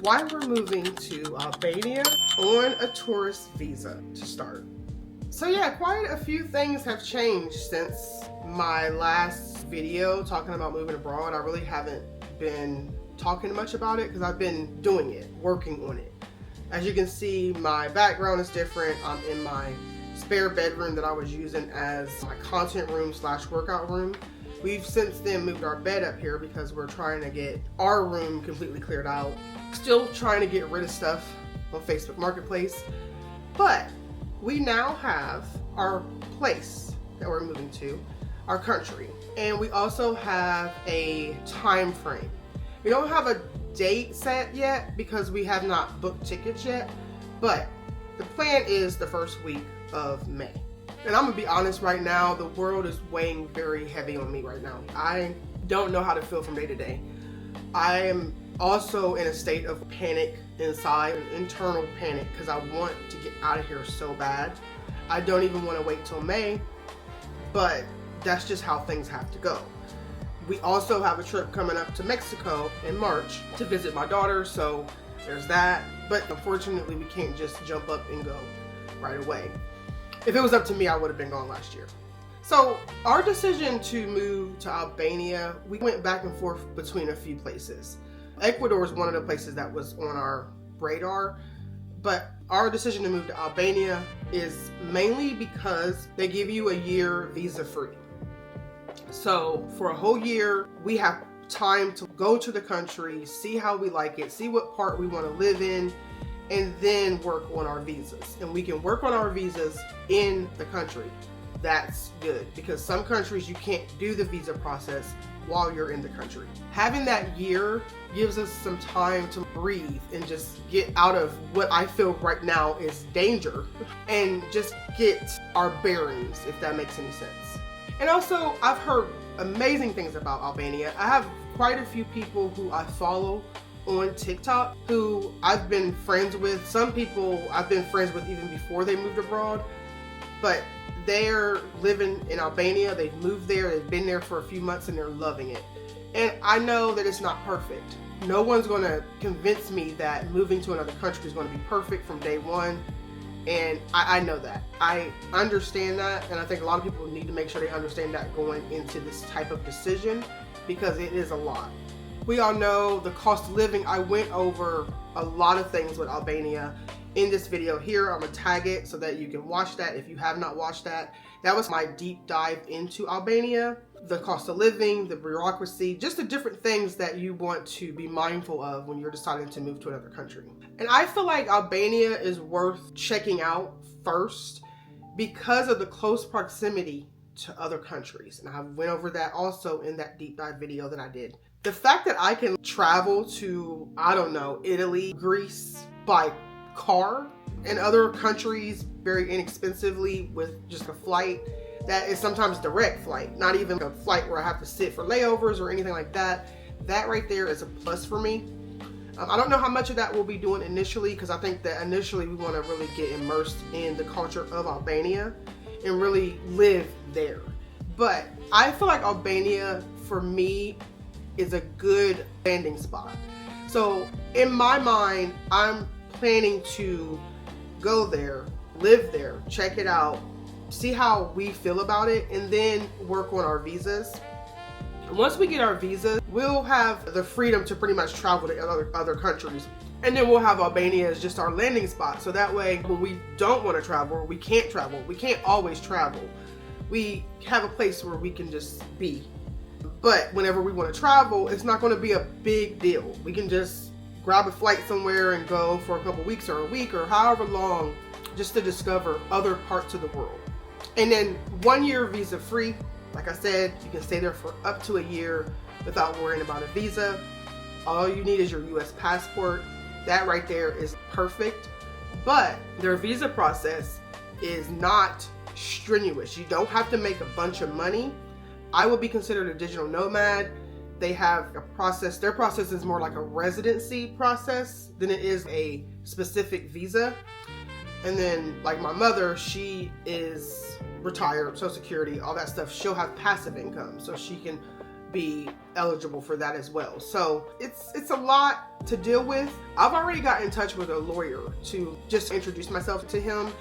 why we're moving to Albania on a tourist visa to start. So yeah, quite a few things have changed since my last video talking about moving abroad. I really haven't been talking much about it because I've been doing it, working on it. As you can see, my background is different. I'm in my spare bedroom that I was using as my content room / workout room. We've since then moved our bed up here because we're trying to get our room completely cleared out. Still trying to get rid of stuff on Facebook Marketplace, but we now have our place that we're moving to, our country, and we also have a time frame. We don't have a date set yet because we have not booked tickets yet, but the plan is the first week of May. And I'm gonna be honest right now, the world is weighing very heavy on me right now. I don't know how to feel from day to day. I am also in a state of panic inside, an internal panic, because I want to get out of here so bad. I don't even want to wait till May, but that's just how things have to go. We also have a trip coming up to Mexico in March to visit my daughter, so there's that. But unfortunately, we can't just jump up and go right away. If it was up to me, I would have been gone last year. So our decision to move to Albania, we went back and forth between a few places. Ecuador is one of the places that was on our radar, but our decision to move to Albania is mainly because they give you a year visa free. So for a whole year, we have time to go to the country, see how we like it, see what part we want to live in, and then work on our visas. And we can work on our visas in the country. That's good, because some countries you can't do the visa process while you're in the country. Having that year gives us some time to breathe and just get out of what I feel right now is danger and just get our bearings, if that makes any sense. And also, I've heard amazing things about Albania. I have quite a few people who I follow on TikTok who I've been friends with. Some people I've been friends with even before they moved abroad, but they're living in Albania. They've moved there, they've been there for a few months, and they're loving it. And I know that it's not perfect. No one's going to convince me that moving to another country is going to be perfect from day one. And I know that. I understand that, and I think a lot of people need to make sure they understand that going into this type of decision, because it is a lot. We all know the cost of living. I went over a lot of things with Albania in this video here. I'm gonna tag it so that you can watch that if you have not watched that. That was my deep dive into Albania, the cost of living, the bureaucracy, just the different things that you want to be mindful of when you're deciding to move to another country. And I feel like Albania is worth checking out first because of the close proximity to other countries. And I went over that also in that deep dive video that I did. The fact that I can travel to, I don't know, Italy, Greece by car, and other countries very inexpensively with just a flight that is sometimes direct flight, not even a flight where I have to sit for layovers or anything like that. That right there is a plus for me. I don't know how much of that we'll be doing initially, because I think that initially we want to really get immersed in the culture of Albania and really live there. But I feel like Albania, for me, is a good landing spot. So in my mind, I'm planning to go there, live there, check it out, see how we feel about it, and then work on our visas. Once we get our visas, we'll have the freedom to pretty much travel to other countries. And then we'll have Albania as just our landing spot. So that way, when we don't want to travel, or we can't always travel, we have a place where we can just be. But whenever we want to travel, it's not going to be a big deal. We can just grab a flight somewhere and go for a couple weeks or a week or however long, just to discover other parts of the world. And then 1 year visa free. Like I said, you can stay there for up to a year without worrying about a visa. All you need is your US passport. That right there is perfect. But their visa process is not strenuous. You don't have to make a bunch of money. I would be considered a digital nomad. They have a process. Their process is more like a residency process than it is a specific visa. And then like my mother, she is retired, Social Security, all that stuff. She'll have passive income, so she can be eligible for that as well. So it's a lot to deal with. I've already got in touch with a lawyer to just introduce myself to him,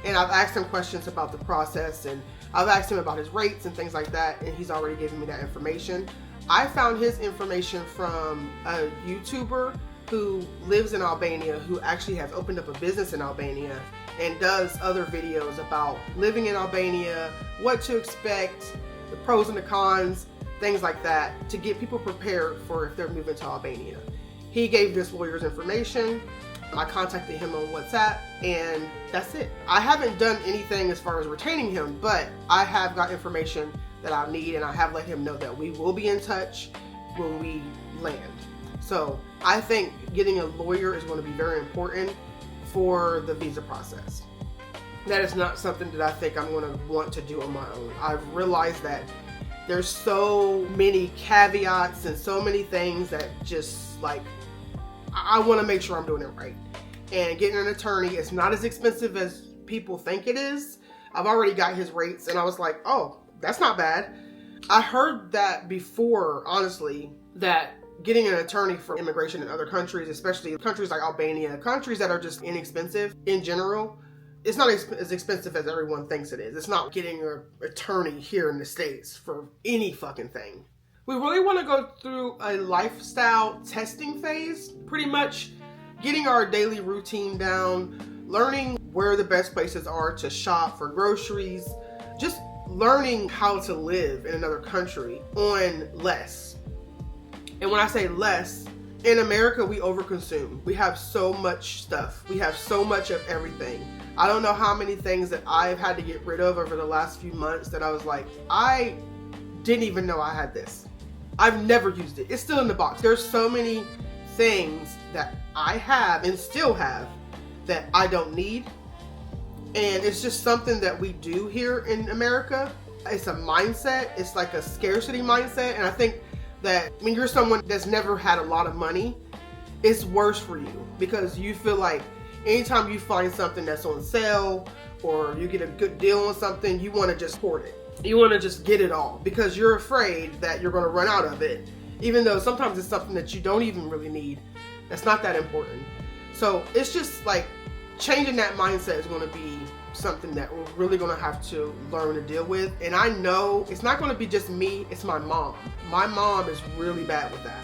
and I've asked him questions about the process, and I've asked him about his rates and things like that, and he's already given me that information. I found his information from a YouTuber who lives in Albania, who actually has opened up a business in Albania and does other videos about living in Albania, what to expect, the pros and the cons, things like that, to get people prepared for if they're moving to Albania. He gave this lawyer's information. I contacted him on WhatsApp, and that's it. I haven't done anything as far as retaining him, but I have got information that I need, and I have let him know that we will be in touch when we land. So I think getting a lawyer is going to be very important for the visa process. That is not something that I think I'm going to want to do on my own. I've realized that there's so many caveats and so many things that just like, I want to make sure I'm doing it right. And getting an attorney is not as expensive as people think it is. I've already got his rates, and I was like, oh, that's not bad. I heard that before, honestly, that getting an attorney for immigration in other countries, especially countries like Albania, countries that are just inexpensive in general, it's not as expensive as everyone thinks it is. It's not getting an attorney here in the States for any fucking thing. We really want to go through a lifestyle testing phase, pretty much getting our daily routine down, learning where the best places are to shop for groceries, just learning how to live in another country on less. And when I say less, in America, we overconsume. We have so much stuff. We have so much of everything. I don't know how many things that I've had to get rid of over the last few months that I was like, I didn't even know I had this. I've never used it. It's still in the box. There's so many things that I have and still have that I don't need. And it's just something that we do here in America. It's a mindset. It's like a scarcity mindset. And I think that when you're someone that's never had a lot of money, it's worse for you because you feel like anytime you find something that's on sale or you get a good deal on something, you want to just hoard it. You want to just get it all because you're afraid that you're going to run out of it, even though sometimes it's something that you don't even really need. That's not that important. So it's just like changing that mindset is going to be something that we're really going to have to learn to deal with. And I know it's not going to be just me, it's my mom. My mom is really bad with that.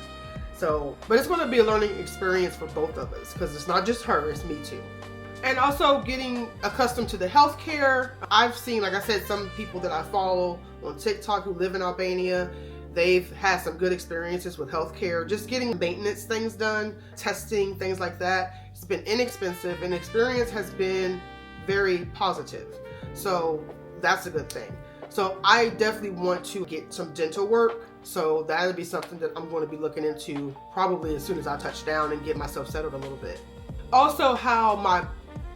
So, but it's going to be a learning experience for both of us because it's not just her, it's me too. And also getting accustomed to the healthcare. I've seen, like I said, some people that I follow on TikTok who live in Albania, they've had some good experiences with healthcare, just getting maintenance things done, testing, things like that. It's been inexpensive and the experience has been very positive. So that's a good thing. So I definitely want to get some dental work. So that would be something that I'm going to be looking into probably as soon as I touch down and get myself settled a little bit. Also how my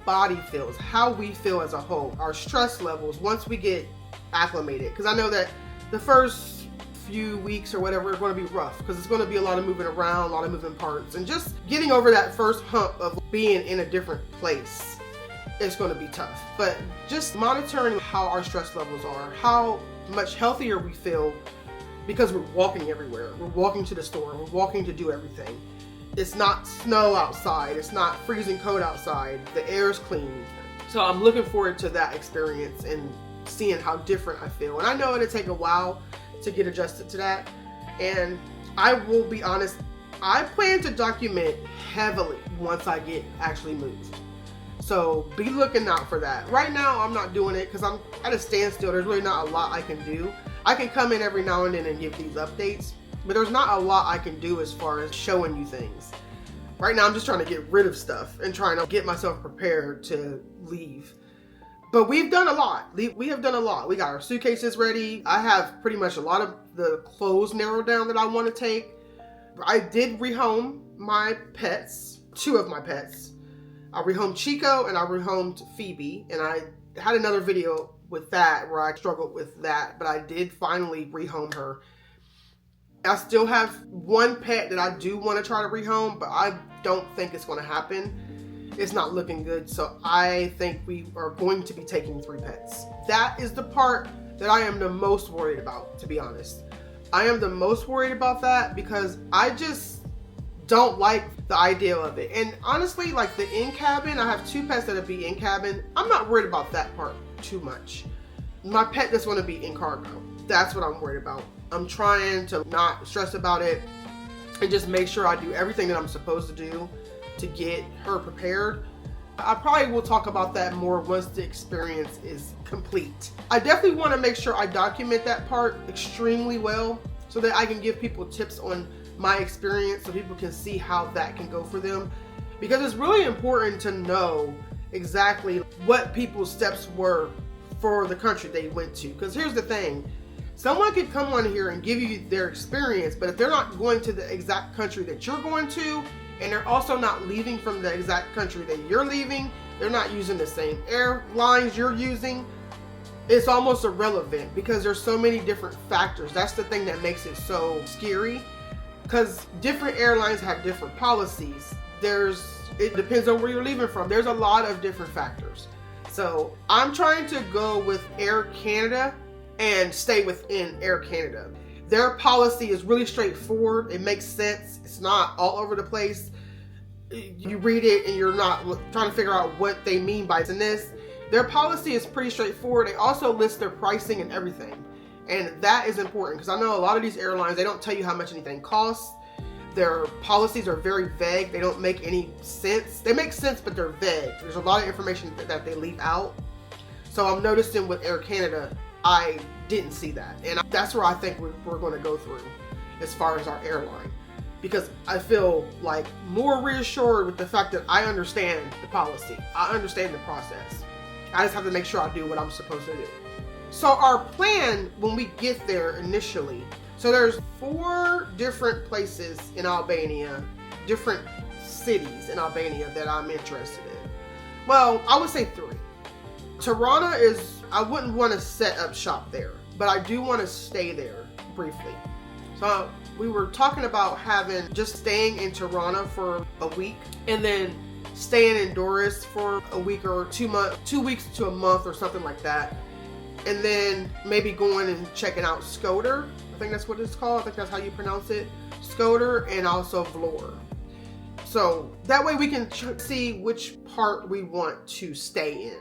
body feels, how we feel as a whole, our stress levels once we get acclimated. Because I know that the first few weeks or whatever are going to be rough because it's going to be a lot of moving around, a lot of moving parts, and just getting over that first hump of being in a different place. It's going to be tough, but just monitoring how our stress levels are, how much healthier we feel because we're walking everywhere. We're walking to the store, we're walking to do everything. It's not snow outside, it's not freezing cold outside, the air is clean. So I'm looking forward to that experience and seeing how different I feel. And I know it'll take a while to get adjusted to that. And I will be honest, I plan to document heavily once I get actually moved. So be looking out for that. Right now, I'm not doing it because I'm at a standstill. There's really not a lot I can do. I can come in every now and then and give these updates, but there's not a lot I can do as far as showing you things. Right now, I'm just trying to get rid of stuff and trying to get myself prepared to leave. But we've done a lot. We have done a lot. We got our suitcases ready. I have pretty much a lot of the clothes narrowed down that I want to take. I did rehome my pets, 2 of my pets. I rehomed Chico and I rehomed Phoebe, and I had another video with that where I struggled with that, but I did finally rehome her. I still have 1 pet that I do want to try to rehome, but I don't think it's going to happen. It's not looking good, so I think we are going to be taking 3 pets. That is the part that I am the most worried about, to be honest. I am the most worried about that because I just don't like the idea of it. And honestly, like the in-cabin, I have 2 pets that'll be in-cabin. I'm not worried about that part too much. My pet just want to be in cargo. That's what I'm worried about. I'm trying to not stress about it and just make sure I do everything that I'm supposed to do to get her prepared. I probably will talk about that more once the experience is complete. I definitely want to make sure I document that part extremely well so that I can give people tips on my experience so people can see how that can go for them. Because it's really important to know exactly what people's steps were for the country they went to. Because here's the thing, someone could come on here and give you their experience, but if they're not going to the exact country that you're going to, and they're also not leaving from the exact country that you're leaving, they're not using the same airlines you're using, it's almost irrelevant because there's so many different factors. That's the thing that makes it so scary, because different airlines have different policies. It depends on where you're leaving from. There's a lot of different factors. So I'm trying to go with Air Canada and stay within Air Canada. Their policy is really straightforward. It makes sense. It's not all over the place. You read it and you're not trying to figure out what they mean by this. Their policy is pretty straightforward. They also list their pricing and everything. And that is important because I know a lot of these airlines, they don't tell you how much anything costs. Their policies are very vague. They don't make any sense. They make sense, but they're vague. There's a lot of information that they leave out. So I'm noticing with Air Canada, I didn't see that. And that's where I think we're going to go through as far as our airline. Because I feel like more reassured with the fact that I understand the policy. I understand the process. I just have to make sure I do what I'm supposed to do. So our plan when we get there initially, so there's 4 different places in Albania, different cities in Albania that I'm interested in. Well, I would say 3. Tirana is, I wouldn't want to set up shop there, but I do want to stay there briefly. So we were talking about just staying in Tirana for a week and then staying in Doris for a week or 2 weeks to a month or something like that. And then maybe going and checking out Skoder. I think that's what it's called. I think that's how you pronounce it. Skoder and also Vlor. So that way we can see which part we want to stay in.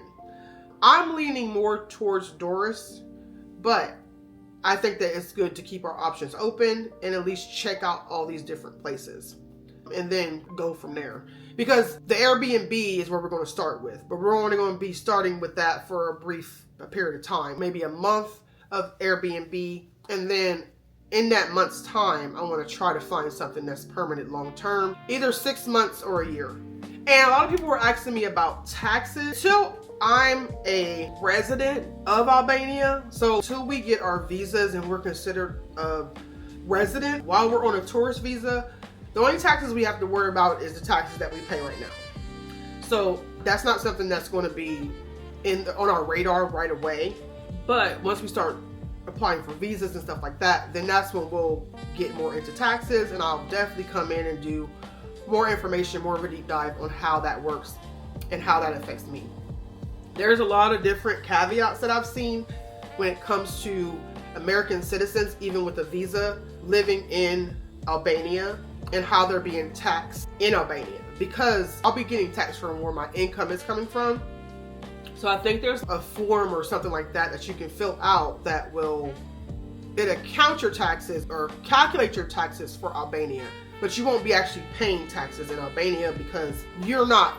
I'm leaning more towards Doris, but I think that it's good to keep our options open and at least check out all these different places and then go from there. Because the Airbnb is where we're going to start with, but we're only going to be starting with that for a brief period of time, maybe a month of Airbnb. And then in that month's time, I want to try to find something that's permanent long-term, either 6 months or a year. And a lot of people were asking me about taxes. Till I'm a resident of Albania, so till we get our visas and we're considered a resident while we're on a tourist visa, the only taxes we have to worry about is the taxes that we pay right now. So that's not something that's going to be on our radar right away. But once we start applying for visas and stuff like that, then that's when we'll get more into taxes, and I'll definitely come in and do more information, more of a deep dive on how that works and how that affects me. There's a lot of different caveats that I've seen when it comes to American citizens, even with a visa, living in Albania and how they're being taxed in Albania, because I'll be getting taxed from where my income is coming from. So I think there's a form or something like that you can fill out that will account your taxes or calculate your taxes for Albania, but you won't be actually paying taxes in Albania because you're not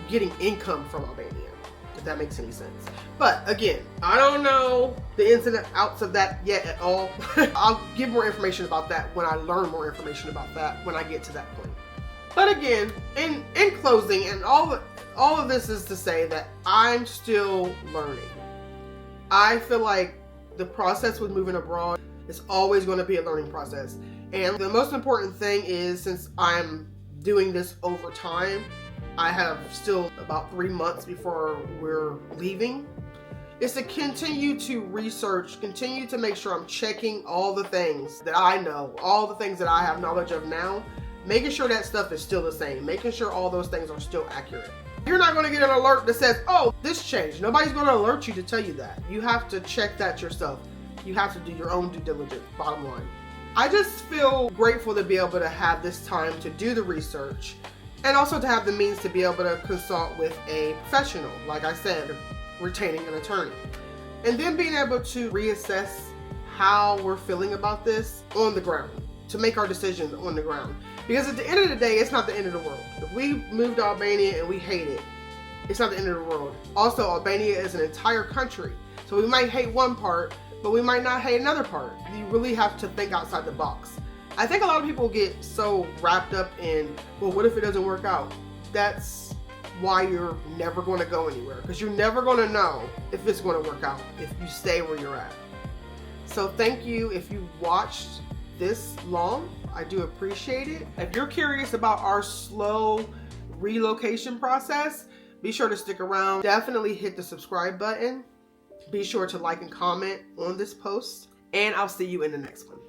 getting income from Albania, if that makes any sense. But again, I don't know the ins and outs of that yet at all. I'll give more information about that when I learn more information about that when I get to that point. But again, in closing, and all of this is to say that I'm still learning. I feel like the process with moving abroad is always going to be a learning process. And the most important thing is, since I'm doing this over time, I have still about 3 months before we're leaving, is to continue to research, continue to make sure I'm checking all the things that I know, all the things that I have knowledge of now, making sure that stuff is still the same, making sure all those things are still accurate. You're not going to get an alert that says, oh, this changed. Nobody's going to alert you to tell you that. You have to check that yourself. You have to do your own due diligence, bottom line. I just feel grateful to be able to have this time to do the research and also to have the means to be able to consult with a professional, like I said, retaining an attorney. And then being able to reassess how we're feeling about this on the ground, to make our decisions on the ground. Because at the end of the day, it's not the end of the world. If we moved to Albania and we hate it, it's not the end of the world. Also, Albania is an entire country. So we might hate one part, but we might not hate another part. You really have to think outside the box. I think a lot of people get so wrapped up in, well, what if it doesn't work out? That's why you're never going to go anywhere, because you're never going to know if it's going to work out if you stay where you're at. So thank you if you watched this long. I do appreciate it. If you're curious about our slow relocation process, be sure to stick around. Definitely hit the subscribe button. Be sure to like and comment on this post, and I'll see you in the next one.